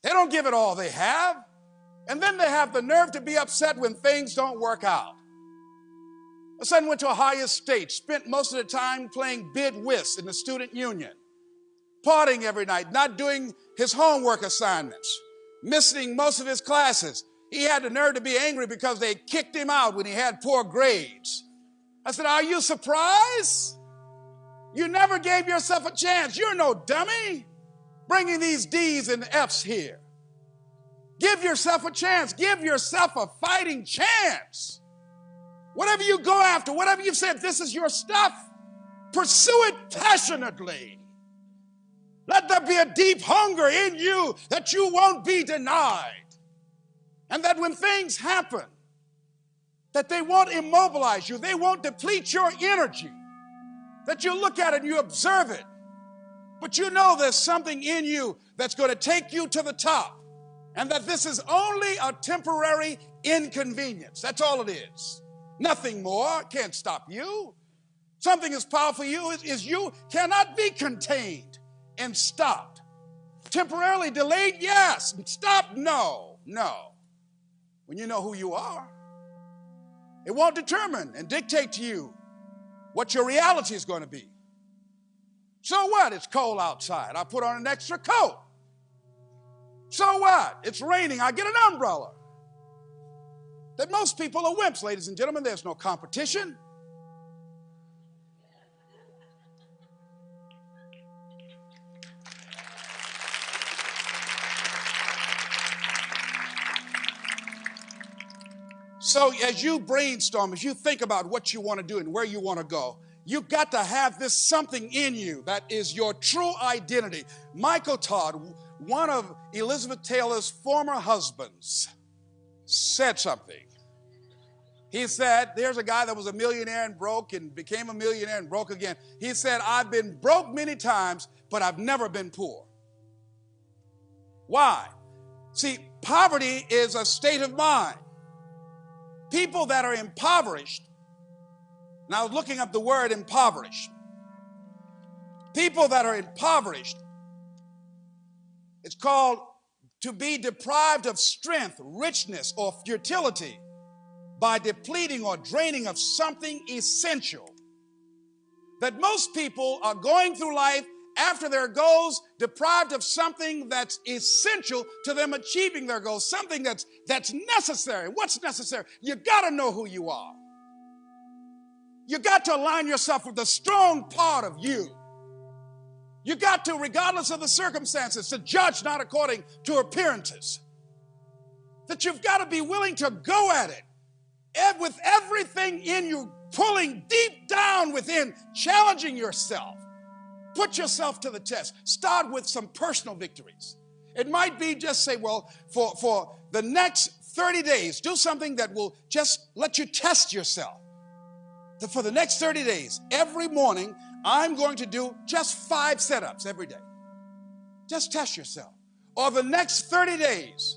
They don't give it all they have. And then they have the nerve to be upset when things don't work out. My son went to Ohio State, spent most of the time playing bid whist in the student union, partying every night, not doing his homework assignments, missing most of his classes. He had the nerve to be angry because they kicked him out when he had poor grades. I said, are you surprised? You never gave yourself a chance. You're no dummy bringing these D's and F's here. Give yourself a chance. Give yourself a fighting chance. Whatever you go after, whatever you've said, this is your stuff, pursue it passionately. Let there be a deep hunger in you that you won't be denied. And that when things happen, that they won't immobilize you, they won't deplete your energy, that you look at it and you observe it, but you know there's something in you that's going to take you to the top, and that this is only a temporary inconvenience. That's all it is. Nothing more can stop you. Something as powerful as you cannot be contained and stopped. Temporarily delayed, yes. Stopped, no. When you know who you are, it won't determine and dictate to you what your reality is going to be. So what? It's cold outside. I put on an extra coat. So what? It's raining. I get an umbrella. That most people are wimps, ladies and gentlemen. There's no competition. So as you brainstorm, as you think about what you want to do and where you want to go, you've got to have this something in you that is your true identity. Michael Todd, one of Elizabeth Taylor's former husbands, said something. He said, there's a guy that was a millionaire and broke and became a millionaire and broke again. He said, I've been broke many times, but I've never been poor. Why? See, poverty is a state of mind. People that are impoverished, and I was looking up the word impoverished. People that are impoverished, it's called to be deprived of strength, richness, or fertility by depleting or draining of something essential. That most people are going through life after their goals deprived of something that's essential to them achieving their goals, something that's necessary. What's necessary? You got to know who you are. You got to align yourself with the strong part of you. You got to, regardless of the circumstances, to judge not according to appearances. That you've got to be willing to go at it with everything in you, pulling deep down within, challenging yourself. Put yourself to the test. Start with some personal victories. It might be just say, well, for the next 30 days, do something that will just let you test yourself. That for the next 30 days, every morning, I'm going to do just 5 setups every day. Just test yourself. Or the next 30 days,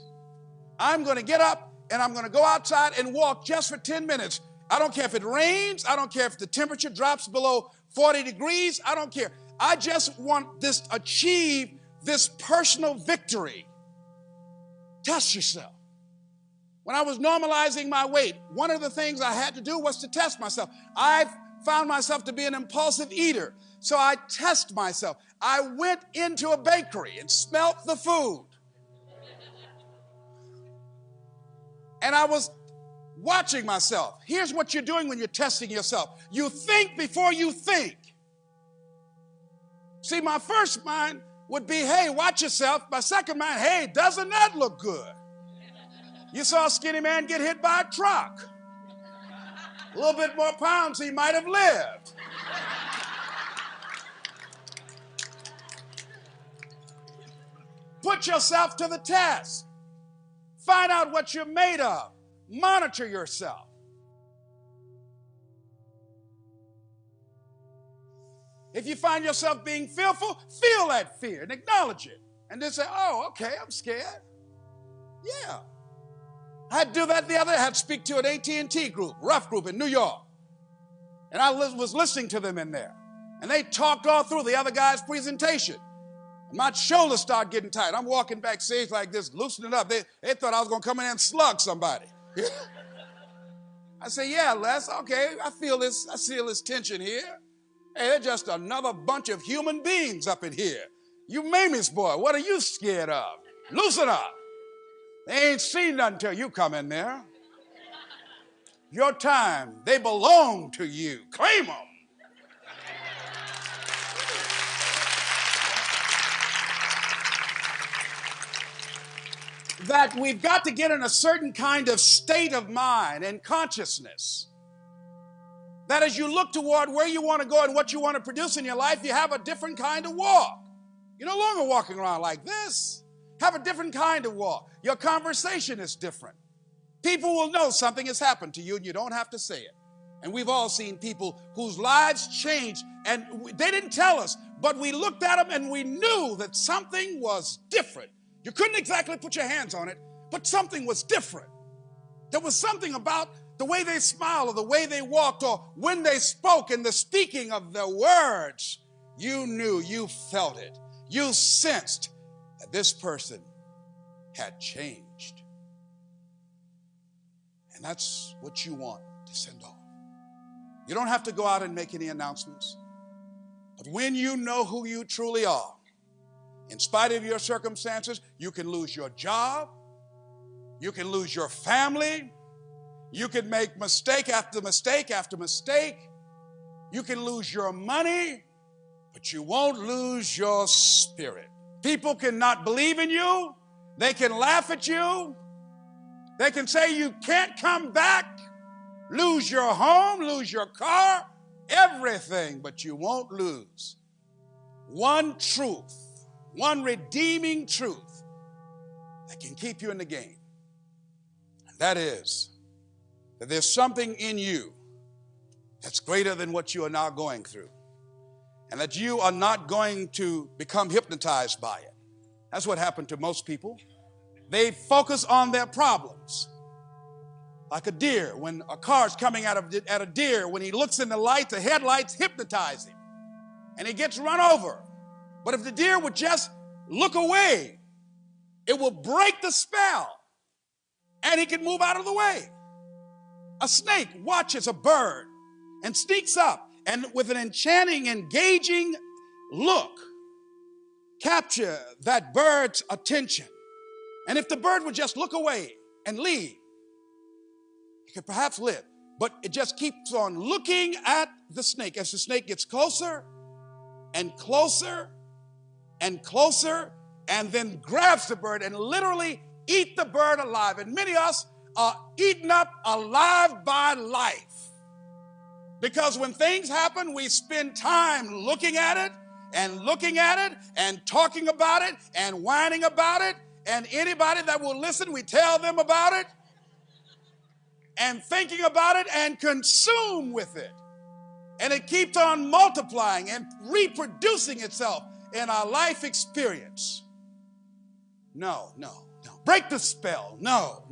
I'm going to get up and I'm going to go outside and walk just for 10 minutes. I don't care if it rains. I don't care if the temperature drops below 40 degrees. I don't care. I just want this, achieve this personal victory. Test yourself. When I was normalizing my weight, one of the things I had to do was to test myself. I found myself to be an impulsive eater, so I test myself. I went into a bakery and smelt the food. And I was watching myself. Here's what you're doing when you're testing yourself. You think before you think. See, my first mind would be, hey, watch yourself. My second mind, hey, doesn't that look good? You saw a skinny man get hit by a truck. A little bit more pounds, he might have lived. Put yourself to the test. Find out what you're made of. Monitor yourself. If you find yourself being fearful, feel that fear and acknowledge it. And then say, oh, okay, I'm scared. Yeah. I had to do that the other day. I had to speak to an AT&T group, rough group in New York. And I was listening to them in there. And they talked all through the other guy's presentation. My shoulders start getting tight. I'm walking backstage like this, loosening up. They thought I was going to come in and slug somebody. I say, yeah, Les, okay, I feel this tension here. Hey, they're just another bunch of human beings up in here. You Mamie's boy, what are you scared of? Loosen up. They ain't seen nothing till you come in there. Your time, they belong to you. Claim them. That we've got to get in a certain kind of state of mind and consciousness. That as you look toward where you want to go and what you want to produce in your life, you have a different kind of walk. You're no longer walking around like this. Have a different kind of walk. Your conversation is different. People will know something has happened to you and you don't have to say it. And we've all seen people whose lives changed and they didn't tell us, but we looked at them and we knew that something was different. You couldn't exactly put your hands on it, but something was different. There was something about the way they smiled or the way they walked or when they spoke and the speaking of their words. You knew, you felt it. You sensed that this person had changed. And that's what you want to send off. You don't have to go out and make any announcements. But when you know who you truly are, in spite of your circumstances, you can lose your job. You can lose your family. You can make mistake after mistake after mistake. You can lose your money, but you won't lose your spirit. People cannot believe in you. They can laugh at you. They can say you can't come back, lose your home, lose your car, everything, but you won't lose one truth. One redeeming truth that can keep you in the game. And that is that there's something in you that's greater than what you are now going through. And that you are not going to become hypnotized by it. That's what happened to most people. They focus on their problems. Like a deer, when a car's coming at a deer, when he looks in the light, the headlights hypnotize him. And he gets run over. But if the deer would just look away, it will break the spell and he can move out of the way. A snake watches a bird and sneaks up and with an enchanting, engaging look, capture that bird's attention. And if the bird would just look away and leave, it could perhaps live. But it just keeps on looking at the snake as the snake gets closer and closer and closer, and then grabs the bird and literally eat the bird alive. And many of us are eaten up alive by life. Because when things happen, we spend time looking at it and talking about it and whining about it. And anybody that will listen, we tell them about it and thinking about it and consume with it. And it keeps on multiplying and reproducing itself in our life experience. No. Break the spell. No.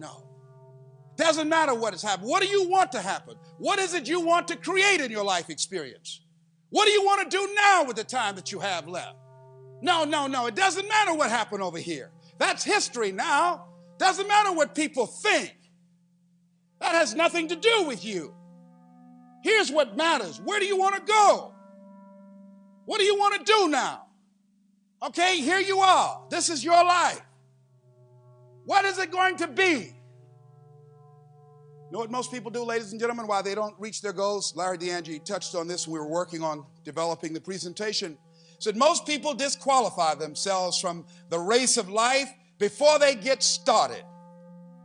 Doesn't matter what has happened. What do you want to happen? What is it you want to create in your life experience? What do you want to do now with the time that you have left? No. It doesn't matter what happened over here. That's history now. Doesn't matter what people think. That has nothing to do with you. Here's what matters. Where do you want to go? What do you want to do now? Okay, here you are. This is your life. What is it going to be? You know what most people do, ladies and gentlemen, why they don't reach their goals? Larry DeAngie touched on this when we were working on developing the presentation. Said most people disqualify themselves from the race of life before they get started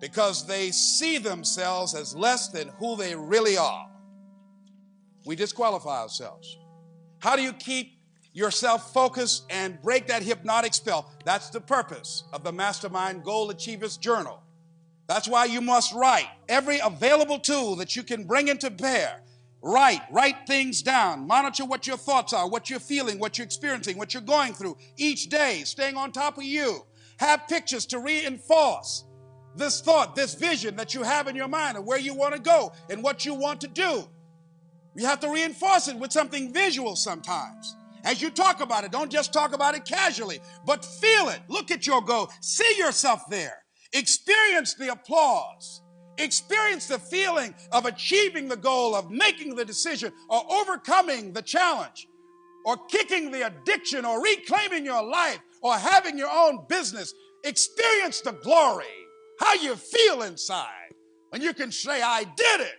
because they see themselves as less than who they really are. We disqualify ourselves. How do you keep yourself focused and break that hypnotic spell? That's the purpose of the Mastermind Goal Achievers Journal. That's why you must write every available tool that you can bring into bear. Write things down. Monitor what your thoughts are, what you're feeling, what you're experiencing, what you're going through each day, staying on top of you. Have pictures to reinforce this thought, this vision that you have in your mind of where you want to go and what you want to do. You have to reinforce it with something visual sometimes. As you talk about it, don't just talk about it casually, but feel it. Look at your goal. See yourself there. Experience the applause. Experience the feeling of achieving the goal, of making the decision, or overcoming the challenge, or kicking the addiction, or reclaiming your life, or having your own business. Experience the glory, how you feel inside. And you can say, I did it.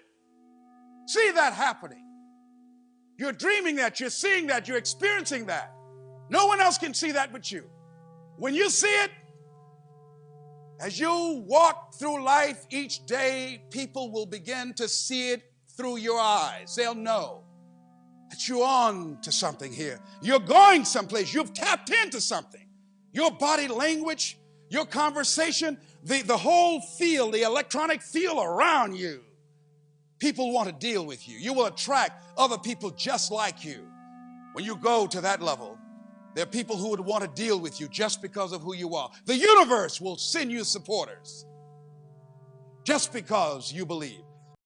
See that happening. You're dreaming that, you're seeing that, you're experiencing that. No one else can see that but you. When you see it, as you walk through life each day, people will begin to see it through your eyes. They'll know that you're on to something here. You're going someplace. You've tapped into something. Your body language, your conversation, the whole feel, the electronic feel around you. People want to deal with you. You will attract other people just like you. When you go to that level, there are people who would want to deal with you just because of who you are. The universe will send you supporters just because you believe.